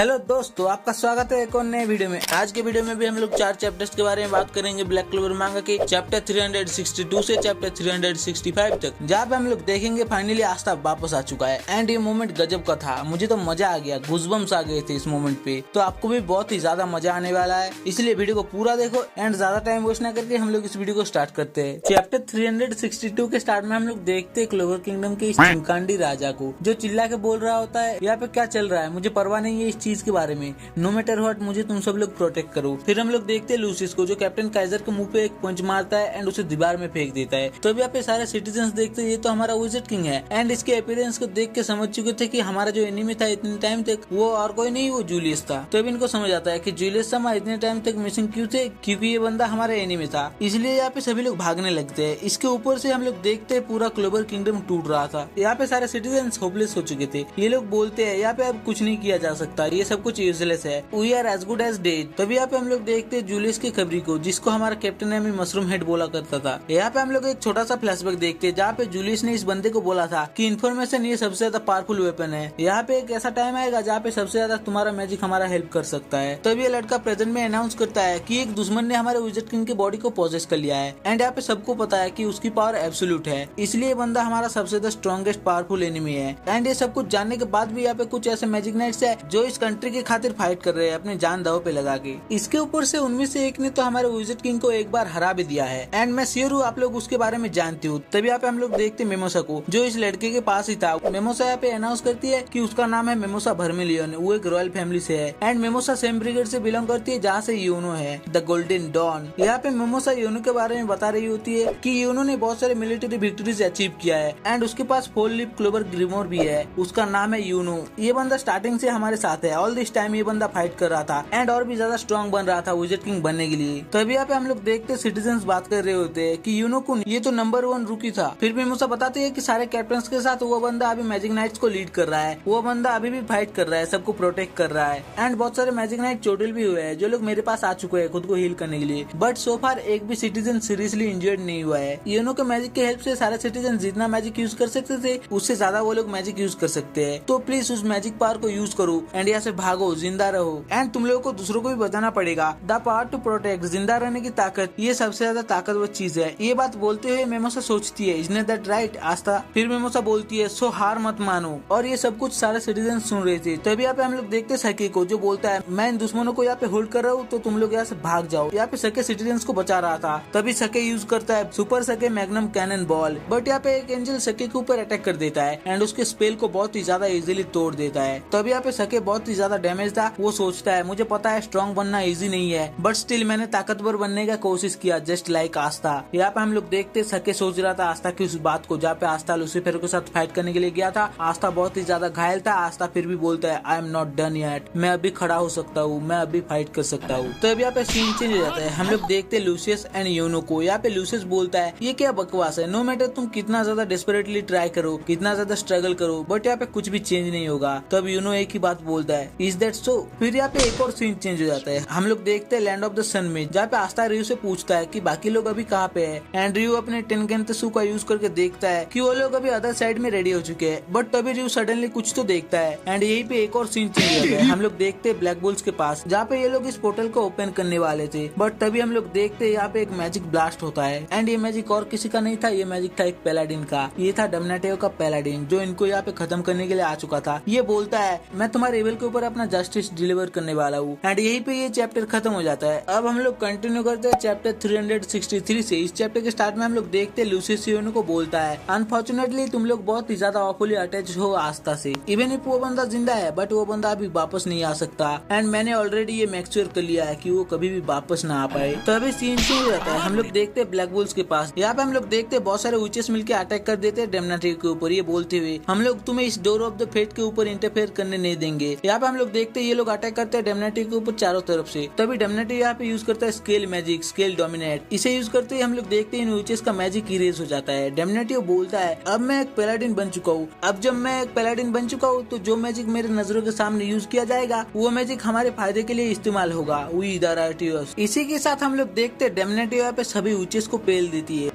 Hello दोस्तों, आपका स्वागत है एक और नए वीडियो में। आज के वीडियो में भी हम लोग 4 चैप्टर्स के बारे में बात करेंगे ब्लैक क्लोवर मांगा के चैप्टर 362 से चैप्टर 365 तक, जहाँ पे हम लोग देखेंगे फाइनली आस्था वापस आ चुका है। एंड ये मोमेंट गजब का था, मुझे तो मजा आ गया, गूज़बम्स आ गए थे इस मोमेंट पे। तो आपको भी बहुत ही ज्यादा मजा आने वाला है, इसलिए वीडियो को पूरा देखो एंड ज्यादा टाइम वेस्ट ना करके हम लोग इस वीडियो को स्टार्ट करते हैं। चैप्टर 362 के स्टार्ट में हम लोग देखते हैं क्लोवर किंगडम के इस चिमकांडी राजा को, जो चिल्ला के बोल रहा होता है यहाँ पे क्या चल रहा है, मुझे परवाह नहीं है इस चीज के बारे में, नो मैटर व्हाट, मुझे तुम सब लोग प्रोटेक्ट करो। फिर हम लोग देखते हैं लूसियस को, जो कैप्टन काइजर के मुंह पे एक पंच मारता है एंड उसे दीवार में फेंक देता है। तो यहाँ पे सारे सिटीजन्स देखते हैं ये तो हमारा विज़र्ड किंग है, एंड इसके अपीयरेंस को देख के समझ चुके थे कि हमारा जो एनिमी था इतने टाइम तक वो और कोई नहीं, वो जूलियस था। तो अब इनको समझ आता है कि जूलियस समा इतने टाइम तक मिसिंग क्यों थे, क्योंकि ये बंदा हमारा एनिमी था। इसलिए यहाँ पे सभी लोग भागने लगते हैं। इसके ऊपर से हम लोग देखते हैं पूरा क्लोवर किंगडम टूट रहा था। यहाँ पे सारे सिटीजन्स होपलेस हो चुके थे। ये लोग बोलते हैं यहाँ पे अब कुछ नहीं किया जा सकता, ये सब कुछ यूजलेस है, we are as good as dead. तभी यहाँ पे हम लोग देखते हैं जूलियस की खबरी को, जिसको हमारा कैप्टन ने मशरूम हेड बोला करता था। यहाँ पे हम लोग एक छोटा सा फ्लैशबैक देखते हैं, जहाँ पे जूलियस ने इस बंदे को बोला था कि इन्फॉर्मेशन ये सबसे ज्यादा पावरफुल वेपन है। यहाँ पे एक ऐसा टाइम आएगा जहाँ पे सबसे ज्यादा तुम्हारा मैजिक हमारा हेल्प कर सकता है। तभी ये लड़का प्रेजेंट में अनाउंस करता है कि एक दुश्मन ने हमारे विज़र्ड किंग की बॉडी को पोजेस कर लिया है, एंड यहाँ पे सबको पता है कि उसकी पावर एब्सोल्यूट है, इसलिए ये बंदा हमारा सबसे ज्यादा स्ट्रॉन्गेस्ट पावरफुल एनिमी है। एंड ये सब कुछ जानने के बाद भी यहाँ पे कुछ ऐसे मैजिक नाइट्स है जो इस कंट्री के खातिर फाइट कर रहे हैं अपनी जान दाव पे लगा के। इसके ऊपर से उनमें से एक ने तो हमारे विज़र्ड किंग को एक बार हरा भी दिया है, एंड मैं श्योर हूँ आप लोग उसके बारे में जानते हो। तभी यहाँ पे हम लोग देखते मेमोसा को, जो इस लड़के के पास ही था। मेमोसा यहाँ पे अनाउंस करती है कि उसका नाम है मेमोसा वर्मिलियन, वो एक रॉयल फैमिली से है, एंड मेमोसा सेम ब्रिगेड से बिलोंग करती है जहाँ से यूनो है, द गोल्डन डॉन। यहाँ पे मेमोसा यूनो के बारे में बता रही होती है कि यूनो ने बहुत सारे मिलिट्री विक्ट्रीज अचीव किया है, एंड उसके पास 4 लीफ क्लोवर ग्रिमोर भी है, उसका नाम है यूनो। ये बंदा स्टार्टिंग से हमारे साथ है, ऑल दिस टाइम ये बंदा फाइट कर रहा था एंड और भी ज्यादा स्ट्रॉन्ग बन रहा था विज़र्ड किंग बनने के लिए। तभी यहाँ पे हम लोग देखते सिटीजन्स बात कर रहे होते हैं कि यूनो को ये तो नंबर 1 रूकी था। फिर भी मुझे बताते हैं कि सारे कैप्टन्स के साथ वो बंदा अभी मैजिक नाइट्स को लीड कर रहा है, वो बंदा अभी भी फाइट कर रहा है, सबको प्रोटेक्ट कर रहा है, एंड बहुत सारे मैजिक नाइट चोटिल भी हुए हैं जो लोग मेरे पास आ चुके हैं खुद को हील करने के लिए। बट सो फार एक भी सिटीजन सीरियसली इंजर्ड नहीं हुआ है। यूनो के मैजिक के हेल्प से सारे सिटीजन जितना मैजिक यूज कर सकते थे उससे ज्यादा वो लोग मैजिक यूज कर सकते हैं। तो प्लीज उस मैजिक पावर को यूज करो एंड यहाँ से भागो, जिंदा रहो, एंड तुम लोगों को दूसरों को भी बताना पड़ेगा द पावर टू प्रोटेक्ट, जिंदा रहने की ताकत ये सबसे ज्यादा ताकतवर चीज है। ये बात बोलते हुए मेमोसा सोचती है इजंट दैट राइट आस्था। फिर मेमोसा बोलती है सो हार मत मानो, और ये सब कुछ सारे सिटीजन सुन रहे थे। तभी यहाँ पे हम लोग देखते सके को, जो बोलता है मैं इन दुश्मनों को यहाँ पे होल्ड कर रहा हूँ तो तुम लोग यहाँ से भाग जाओ। यहाँ पे सके सिटीजन को बचा रहा था। तभी सके यूज करता है सुपर सके मैग्नम कैनन बॉल, बट यहाँ पे एक एंजल सके के ऊपर अटैक कर देता है एंड उसके स्पेल को बहुत ही ज्यादा इजीली तोड़ देता है। तभी यहाँ पे सके बहुत ही ज्यादा डैमेज था। वो सोचता है मुझे पता है स्ट्रॉन्ग बनना इजी नहीं है, बट स्टिल मैंने ताकतवर बनने का कोशिश किया जस्ट लाइक आस्था। यहाँ पे हम लोग देखते सके सोच रहा था आस्था की उस बात को, जहाँ पे आस्था लूसीफर के साथ फाइट करने के लिए गया था। आस्था बहुत ही ज्यादा घायल था। आस्था फिर भी बोलता है I am not done yet, मैं अभी खड़ा हो सकता हूँ, मैं अभी फाइट कर सकता हूँ। तो अभी यहाँ पे सीन चेंज हो जाता है। हम लोग देखते लूसियस एंड यूनो को। यहाँ पे लूसियस बोलता है ये क्या बकवास है, नो मैटर तुम कितना ज्यादा डेस्परेटली ट्राई करो, कितना ज्यादा स्ट्रगल करो, बट यहाँ पे कुछ भी चेंज नहीं होगा। तब यूनो एक ही बात बोलता है इज दैट सो। फिर यहाँ पे एक और सीन चेंज हो जाता है। हम लोग देखते हैं लैंड ऑफ द सन में, जहाँ पे आस्था रियू से पूछता है कि बाकी लोग अभी कहाँ पे है, एंड रियू अपने टेनकेंतेसु का यूज करके देखता है कि वो लोग अभी अदर साइड में रेडी हो चुके हैं। बट तभी रियू सडनली कुछ तो देखता है एंड यही पे एक और सीन चेंज हो जाता है। हम लोग देखते हैं ब्लैक बुल्स के पास, जहाँ पे ये लोग इस पोर्टल को ओपन करने वाले थे, बट तभी हम लोग देखते हैं यहाँ पे एक मैजिक ब्लास्ट होता है, एंड ये मैजिक और किसी का नहीं था, ये मैजिक था एक पैलाडिन का। ये था डमनाटेओ का पैलाडिन, जो इनको यहाँ पे खत्म करने के लिए आ चुका था। ये बोलता है मैं तुम्हारे एविल के ऊपर अपना जस्टिस डिलीवर करने वाला हूँ, एंड यही पे ये चैप्टर खत्म हो जाता है। अब हम लोग कंटिन्यू करते हैं चैप्टर 363 से। इस चैप्टर के स्टार्ट में हम लोग देखते लूसियस यूनो को बोलता है अनफॉर्चुनेटली तुम लोग बहुत ही ज्यादा ऑफुली अटैच हो आस्था से। इवन इफ वो बंदा जिंदा है बट वो बंदा अभी वापस नहीं आ सकता, एंड मैंने ऑलरेडी ये मेक श्योर कर लिया है कि वो कभी भी वापस ना आ पाए। तो अभी सीन चेंज हो जाता है। हम लोग देखते हैं ब्लैक बुल्स के पास। यहाँ पे हम लोग देखते हैं बहुत सारे विचेस मिलकर अटैक कर देते हैं डेमनाट्री के ऊपर, ये बोलते हुए हम लोग तुम्हें इस डोर ऑफ द फेट के ऊपर इंटरफेयर करने नहीं देंगे। यहाँ पे हम लोग देखते हैं ये लोग अटैक करते हैं डेमनाट्री के ऊपर चारों तरफ से। तभी डेमनाट्री यहाँ पे यूज करता है स्केल मैजिक, स्केल डोमिनेट। इसे यूज करते ही हम लोग देखते हैं इन विचेस का मैजिक इरेज हो जाता है। डेमनाट्री बोलता है अब मैं एक पैलाडिन बन चुका हूँ। अब जब मैं एक पैलाडिन बन चुका हूँ तो जो मैजिक मेरे नजरों के सामने यूज किया जाएगा वो मैजिक हमारे फायदे के लिए इस्तेमाल होगा। We the writers. इसी के साथ हम लोग देखते हैं डेमनाट्री यहाँ पे सभी विचेस को पेल देती है।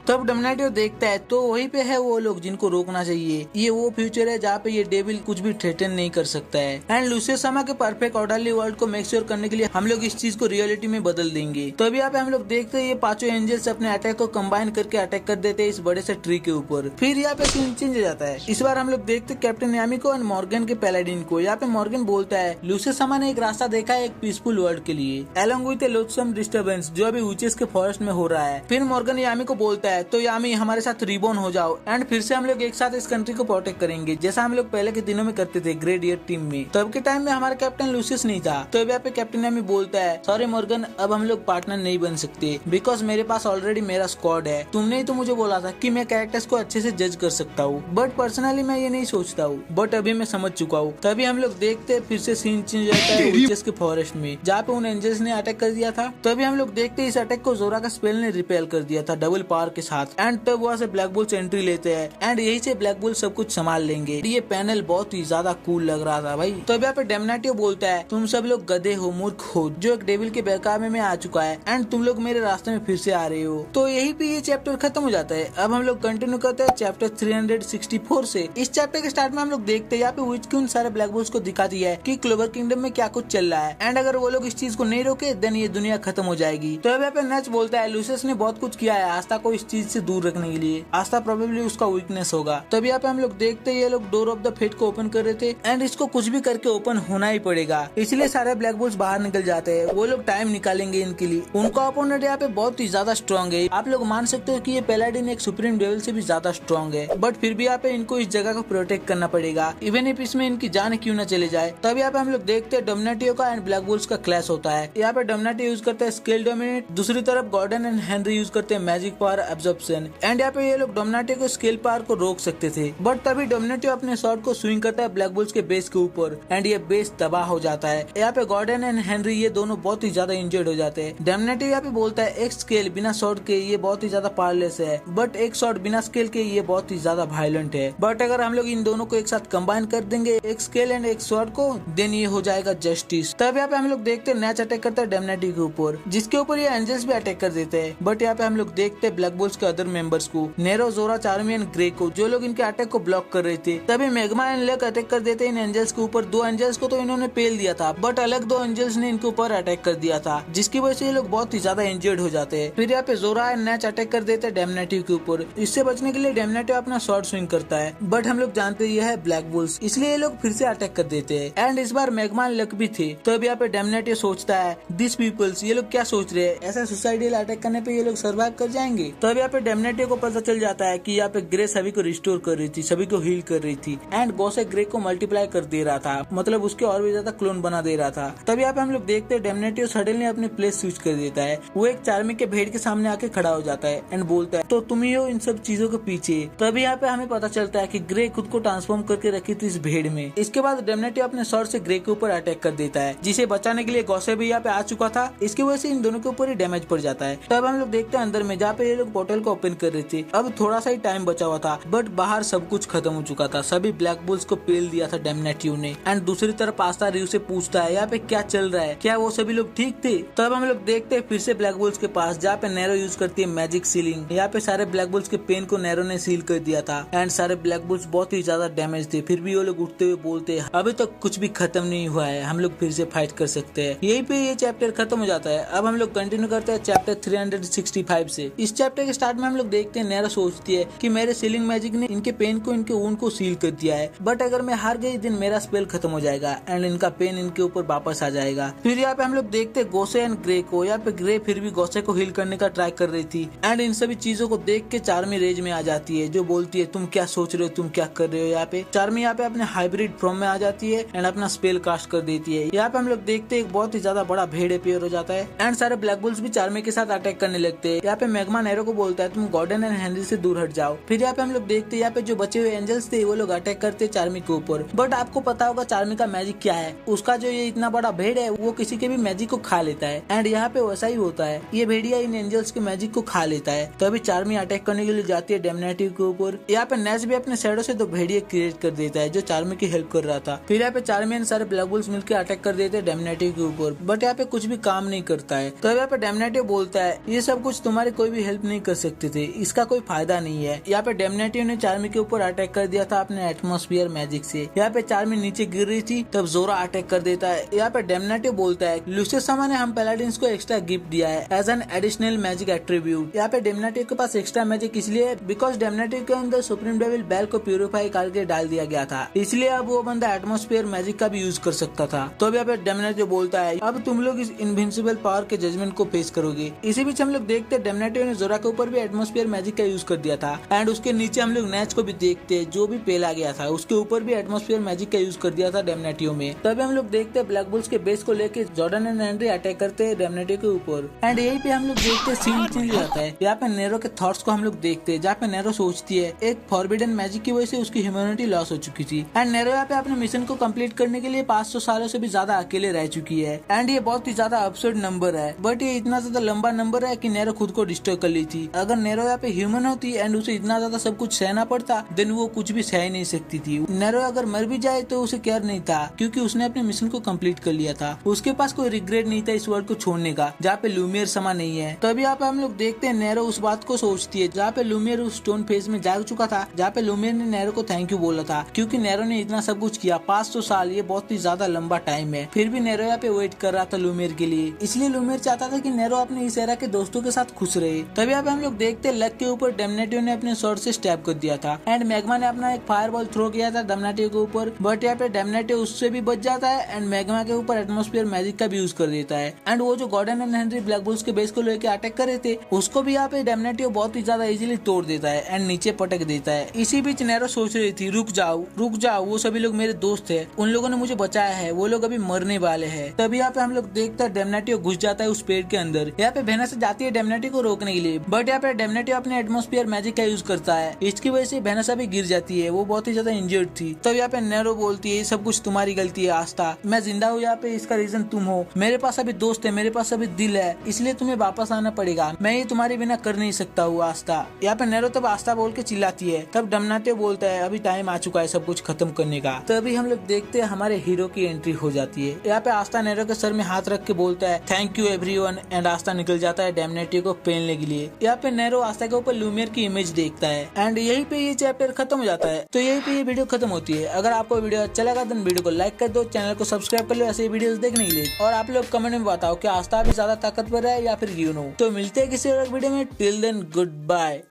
तब जब डोमिनेटिव देखता है तो वहीं पे है वो लोग जिनको रोकना चाहिए। ये वो फ्यूचर है जहाँ पे ये डेविल कुछ भी थ्रेटन नहीं कर सकता है। एंड लूसियस सामा के परफेक्ट ऑर्डरली वर्ल्ड को मेक श्योर करने के लिए हम लोग इस चीज को रियलिटी में बदल देंगे। तो अभी यहाँ पे हम लोग देखते हैं ये पांचों एंजल्स अपने अटैक को कंबाइन करके अटैक कर देते हैं इस बड़े से ट्री के ऊपर। फिर यहाँ पे सीन चेंज हो जाता है। इस बार हम लोग देखते कैप्टन यामी को एंड मॉर्गन के पैलाडिन को। यहाँ पे मॉर्गन बोलता है लूसियस सामा ने एक रास्ता देखा है एक पीसफुल वर्ल्ड के लिए अलॉन्ग विद लोथसम डिस्टर्बेंस जो अभी ऊचेस के फॉरेस्ट में हो रहा है। फिर मॉर्गन यामी को बोलता है तो यामी हमारे साथ रिबॉर्न हो जाओ एंड फिर से हम लोग एक साथ इस कंट्री को प्रोटेक्ट करेंगे जैसा हम लोग पहले के दिनों में करते थे ग्रेट ईयर टीम में। तब के टाइम में हमारा कैप्टन लूसियस नहीं था। तो यहाँ पे कैप्टन यामी बोलता है सॉरी मॉर्गन अब हम लोग पार्टनर नहीं बन सकते बिकॉज मेरे पास ऑलरेडी मेरा स्क्वाड है। तुमने ही तो मुझे बोला था कि मैं कैरेक्टर्स को अच्छे से जज कर सकता हूँ बट पर्सनली मैं ये नहीं सोचता हूँ बट अभी मैं समझ चुका हूँ। तभी हम लोग देखते फिर से सीन चेंज हो जाता है ऊचेस के फॉरेस्ट में जहाँ पे उन एंजल्स ने अटैक कर दिया था। तभी हम लोग देखते इस अटैक को जोरा का स्पेल ने रिपेल कर दिया था डबल पावर के साथ। एंड तब वहाँ से ब्लैक बुल्स एंट्री लेते हैं एंड यही से ब्लैक बुल सब कुछ संभाल लेंगे। ये पैनल बहुत ही ज्यादा कूल लग रहा था भाई। तो यहाँ पे डेमनाटियो बोलता है तुम सब लोग गधे हो मूर्ख हो जो एक डेविल के बहकावे में आ चुका है एंड तुम लोग मेरे रास्ते में फिर से आ रहे हो। तो यही पे ये चैप्टर खत्म हो जाता है। अब हम लोग कंटिन्यू करते हैं चैप्टर 364 से। इस चैप्टर के स्टार्ट में हम लोग देखते हैं यहाँ पे विच क्वीन सारे ब्लैक बुल्स को दिखाती है कि क्लोवर किंगडम में क्या कुछ चल रहा है एंड अगर वो लोग इस चीज को नहीं रोके देन ये दुनिया खत्म हो जाएगी। तो अब यहाँ पे नच बोलता है लूसियस ने बहुत कुछ किया है आस्था को इस चीज से दूर रखने के लिए। आस्था प्रोबेबली उसका वीकनेस होगा। तब यहाँ पे हम लोग देखते ये लोग डोर ऑफ द फेट को ओपन कर रहे थे एंड इसको कुछ भी करके ओपन होना ही पड़ेगा इसलिए सारे ब्लैक बुल्स बाहर निकल जाते हैं। वो लोग टाइम निकालेंगे इनके लिए। उनका अपोनेंट यहाँ पे बहुत ही ज्यादा स्ट्रॉन्ग है। आप लोग मान सकते हो कि ये पैलाडिन एक सुप्रीम डेविल से भी ज्यादा स्ट्रॉन्ग है बट फिर भी यहाँ पे इनको इस जगह को प्रोटेक्ट करना पड़ेगा इवन इफ इसमें इनकी जान क्यों न चले जाए। तब यहाँ पे हम लोग देखते हैं डोमिनेटियो का एंड ब्लैक बुल्स का क्लैश होता है। यहाँ पे डोमिनेटियो यूज करते हैं स्केल डोमिनेट, दूसरी तरफ गॉर्डन एंड हेनरी यूज करते हैं मैजिक पावर एब्जॉर्प्शन एंड यहाँ पे ये लोग डोमिनेटियो को स्केल पावर को रोक सकते थे बट तभी डोमिनेटियो अपने शॉट को स्विंग करता है ब्लैक बुल्स के बेस के ऊपर एंड ये बेस तबाह हो जाता है। यहाँ पे गॉर्डन एंड हेनरी ये दोनों बहुत ही ज्यादा इंजर्ड हो जाते हैं। डोमिनेटियो यहाँ पे बोलता है एक स्केल बिना शॉट के ये बहुत ही ज्यादा पावरलेस है बट एक शॉट बिना स्केल के ये बहुत ही ज्यादा वायलेंट है। बट अगर हम लोग इन दोनों को एक साथ कंबाइन कर देंगे एक स्केल एंड एक शॉट को देन ये हो जाएगा जस्टिस। तब यहाँ पे हम लोग देखते हैं नैच अटैक करता है डोमिनेटियो के ऊपर जिसके ऊपर ये एंजल्स भी अटैक कर देते हैं। बट यहाँ पे हम लोग देखते हैं ब्लैक बुल्स के अदर मेंबर्स को नेरो, जोरा, चार्मी एंड ग्रे को जो लोग इनके अटैक को ब्लॉक कर रहे थे। तभी मैग्मा एंड लक अटैक कर देते हैं इन एंजल्स के ऊपर। दो एंजल्स को तो इन्होंने पेल दिया था बट अलग दो एंजल्स ने इनके ऊपर अटैक कर दिया था जिसकी वजह से ये लोग बहुत ही ज्यादा इंजर्ड हो जाते हैं। फिर यहाँ पे जोरा एंड नैच अटैक कर देते हैं डोमिनेटियो के ऊपर। इससे बचने के लिए डोमिनेटियो अपना शॉर्ट स्विंग करता है बट हम लोग जानते ये है ब्लैक बुल्स इसलिए ये लोग फिर से अटैक कर देते हैं एंड इस बार मैग्मा एंड लक भी थे। तो अब यहाँ पे डोमिनेटियो सोचता है दिस पीपल्स ये लोग क्या सोच रहे हैं ऐसा सुसाइडल अटैक करने पे ये लोग सर्वाइव कर जाएंगे। तो अब यहाँ पे डोमिनेटियो को पता चल जाता है कि यहाँ पे ग्रे सभी को रिस्टोर कर रही थी सभी को हील कर रही थी एंड गॉसे ग्रे को मल्टीप्लाई कर दे रहा था मतलब उसके और भी ज्यादा क्लोन बना दे रहा था। तब यहाँ पे हम लोग देखते हैं डोमिनेटियो सडनली अपने प्लेस स्विच कर देता है। वो एक चार्मी के भेड़ के सामने आके खड़ा हो जाता है एंड बोलता है तो तुम ही हो इन सब चीजों के पीछे। तभी यहाँ पे हमें पता चलता है कि ग्रे खुद को ट्रांसफॉर्म करके रखी थी इस भेड़ में। इसके बाद डोमिनेटियो अपने शॉर्ट से ग्रे के ऊपर अटैक कर देता है जिसे बचाने के लिए गॉसे भी यहाँ पे आ चुका था। इसकी वजह से इन दोनों के ऊपर ही डैमेज पड़ जाता है। तब हम लोग देखते हैं अंदर में जहाँ पे ये लोग पोर्टल को ओपन कर रहे थे। अब थोड़ा सा ही टाइम बचा हुआ था बट बाहर सब कुछ खत्म हो चुका था। सभी ब्लैक बुल्स को पेल दिया था डोमिनेटियो ने एंड दूसरी तरफ आस्था रियो से पूछता है यहाँ पे क्या चल रहा है, क्या वो सभी लोग ठीक थे। तब हम लोग देखते हैं फिर से ब्लैक बुल्स के पास जहाँ पे नैरो यूज करती है मैजिक सीलिंग। यहाँ पे सारे ब्लैक बुल्स के पेन को नैरो ने सील कर दिया था एंड सारे ब्लैक बुल्स बहुत ही ज्यादा डैमेज थे। फिर भी वो लोग उठते हुए बोलते हैं अभी तक कुछ भी खत्म नहीं हुआ है, हम लोग फिर से फाइट कर सकते हैं। यही पे ये चैप्टर खत्म हो जाता है। अब हम लोग कंटिन्यू करते हैं चैप्टर 365 से। इस चैप्टर के स्टार्ट में हम लोग देखते हैं नैरो सोचती है कि मेरे सीलिंग मैजिक ने इनके पेन को इनके ऊन को सील कर दिया है बट अगर मैं हार गई दिन मेरा स्पेल खत्म हो जाएगा एंड इनका पेन इनके ऊपर वापस आ जाएगा। फिर यहाँ पे हम लोग देखते हैं गोसे एंड ग्रे को। यहाँ पे ग्रे फिर भी गोसे को हील करने का ट्राई कर रही थी एंड इन सभी चीजों को देख के चार्मी रेज में आ जाती है जो बोलती है तुम क्या सोच रहे हो, तुम क्या कर रहे हो। यहाँ पे चार्मी यहाँ पे अपने हाइब्रिड फॉर्म में आ जाती है एंड अपना स्पेल कास्ट कर देती है। यहाँ पे हम लोग देखते हैं एक बहुत ही ज्यादा बड़ा भेड़ अपीयर हो जाता है एंड सारे ब्लैक बुल्स भी चार्मी के साथ अटैक करने लगते हैं। यहाँ पे मैग्मा नैरो को बोलता है तुम गॉर्डन एंड हेनरी से दूर हट जाओ। फिर यहाँ पे हम लोग देखते हैं यहाँ पे जो बचे हुए एंजल्स थे वो लोग अटैक करते चार्मी के ऊपर बट आपको पता होगा चार्मी का मैजिक क्या है। उसका जो ये इतना बड़ा भेड़ है वो किसी के भी मैजिक को खा लेता है एंड यहाँ पे वैसा ही होता है, ये भेड़िया इन एंजल्स के मैजिक को खा लेता है। तभी चार्मी अटैक करने के लिए जाती है डोमिनेटियो के ऊपर। यहाँ पे नैच भी अपने शैडो से दो भेड़िए क्रिएट कर देता है जो चार्मी की हेल्प कर रहा था। फिर यहाँ पे चार्मी एंड सारे ब्लैक बुल्स मिलकर अटैक कर देते हैं डोमिनेटियो के ऊपर बट यहाँ पे कुछ भी काम नहीं करता है। तो यहाँ पे डोमिनेटियो बोलता है ये सब कुछ तुम्हारी कोई भी हेल्प नहीं कर सकते थे, इसका कोई फायदा नहीं है। यहाँ पे डेमनेटियो ने चार्मी के ऊपर अटैक कर दिया था अपने एटमॉस्फेयर मैजिक से। यहाँ पे चार्मी नीचे गिर रही थी, तब जोरा अटैक कर देता है। यहाँ पे डेमनेटियो बोलता है लूसियस सामा ने हम पैलाडिन्स को एक्स्ट्रा गिफ्ट दिया है as an additional magic attribute. यहाँ पे डेमनेटियो के पास एक्स्ट्रा मैजिक इसलिए बिकॉज डेमनेटियो के अंदर सुप्रीम डेविल बेल को प्यूरिफाई करके डाल दिया गया था, इसलिए अब वो बंदा एटमॉस्फेयर मैजिक का भी यूज कर सकता था। तो अब यहाँ पे डेमनेटियो बोलता है अब तुम लोग इस इनविंसिबल पावर के जजमेंट को फेस करोगे। इसी बीच हम लोग देखते हैं डेमनेटियो ने जोरा के ऊपर भी एटमॉस्फेयर मैजिक का यूज कर दिया था एंड उसके नीचे हम लोग नेच को भी देखते हैं जो भी पेला गया था, उसके ऊपर भी एटमॉस्फेयर मैजिक का यूज कर दिया था डेमनेटियो में। तभी हम लोग देखते हैं ब्लैक बुल्स के बेस को लेके जॉर्डन एंड हेनरी अटैक करते हैं डेमनेटियो के ऊपर एंड यही पे हम लोग देखते हैं सीन चेंज जाता है। यहाँ पे नेरो के थॉट्स को हम लोग देखते हैं, जहाँ पे नेरो सोचती है एक फॉरबिडन मैजिक की वजह से उसकी ह्यूमैनिटी लॉस हो चुकी थी एंड नेरो यहाँ पे अपने मिशन को कंप्लीट करने के लिए 500 सालों से भी ज्यादा अकेले रह चुकी है एंड ये बहुत ही ज्यादा अब्सर्ड नंबर है, बट ये इतना ज्यादा लंबा नंबर है कि नेरो खुद को डिस्ट्रॉय कर ली थी। अगर नेरो यहाँ पे ह्यूमन होती एंड उसे इतना ज्यादा सब कुछ सहना पड़ता देन वो कुछ भी सह नहीं सकती थी। नेरो अगर मर भी जाए तो उसे केयर नहीं था क्योंकि उसने अपने मिशन को कंप्लीट कर लिया था, उसके पास कोई रिग्रेट नहीं था इस वर्ल्ड को छोड़ने का जहाँ पे लूमियर समा नहीं है। तभी यहाँ पे हम लोग देखते हैं नेरो उस बात को सोचती है जहाँ पे लूमियर उस स्टोन फेज में जाग चुका था, जहाँ पे लूमियर ने नेरो को थैंक यू बोला था क्योंकि नेरो ने इतना सब कुछ किया। 500 साल ये बहुत ही ज्यादा लंबा टाइम है, फिर भी नेरो यहाँ पे वेट कर रहा था लूमियर के लिए, इसलिए लूमियर चाहता था कि नेरो अपने इस एरा के दोस्तों के साथ खुश रहे। तभी यहाँ पे हम लोग देखते हैं लक के ऊपर डेमनेटियो ने अपने स्वॉर्ड से स्टैब कर दिया था एंड मैग्मा ने अपना एक फायरबॉल थ्रो किया था डेमनेटियो के ऊपर, बट यहाँ पे डेमनेटियो उससे भी बच जाता है एंड मैग्मा के ऊपर एटमॉस्फेयर मैजिक का भी यूज कर देता है एंड वो जो Gordon and Henry Black Bulls के बेस को लेकर अटैक कर रहे थे उसको भी यहाँ पे डेमनेटियो बहुत ही ज्यादा इजीली तोड़ देता है एंड नीचे पटक देता है। इसी बीच नेरो सोच रही थी रुक जाओ वो सभी लोग मेरे दोस्त है, उन लोगों ने मुझे बचाया है, वो लोग अभी मरने वाले हैं। तभी यहाँ पे हम लोग देखते हैं डेमनेटियो घुस जाता है उस पेड़ के अंदर। यहाँ पे भेना से जाती है डेमनेटियो को रोकने के लिए, बट यहाँ पे डेमनेटियो अपने एटमॉस्फेयर मैजिक का यूज करता है, इसकी वजह से भेनासा भी गिर जाती है, वो बहुत ही ज्यादा इंजर्ड थी। तब यहाँ पे नेरो बोलती है ये सब कुछ तुम्हारी गलती है आस्था, मैं जिंदा हूँ यहाँ पे इसका रीजन तुम हो, मेरे पास अभी दोस्त है, मेरे पास अभी दिल है, इसलिए तुम्हें वापस आना पड़ेगा, मैं ये तुम्हारे बिना कर नहीं सकता हूँ आस्था। यहाँ पे नेरो तब आस्था बोल के चिल्लाती है, तब डेमनेटियो बोलता है अभी टाइम आ चुका है सब कुछ खत्म करने का। तभी हम लोग देखते हैं हमारे हीरो की एंट्री हो जाती है। यहाँ पे आस्था नेरो के सर में हाथ रख के बोलता है थैंक यू एवरीवन एंड आस्था निकल जाता है डेमनेटियो को पेलने के लिए। यहाँ पे नेरो आस्था के ऊपर लूमियर की इमेज देखता है एंड यही पे ये चैप्टर खत्म हो जाता है। तो यही पे ये वीडियो खत्म होती है। अगर आपको वीडियो अच्छा लगा तो वीडियो को लाइक कर दो, चैनल को सब्सक्राइब कर लो ऐसे वीडियोस देखने के लिए, और आप लोग कमेंट में बताओ कि आस्था अभी ज्यादा ताकतवर है या फिर गिनो। तो मिलते हैं किसी और वीडियो में, टिल देन गुड बाय।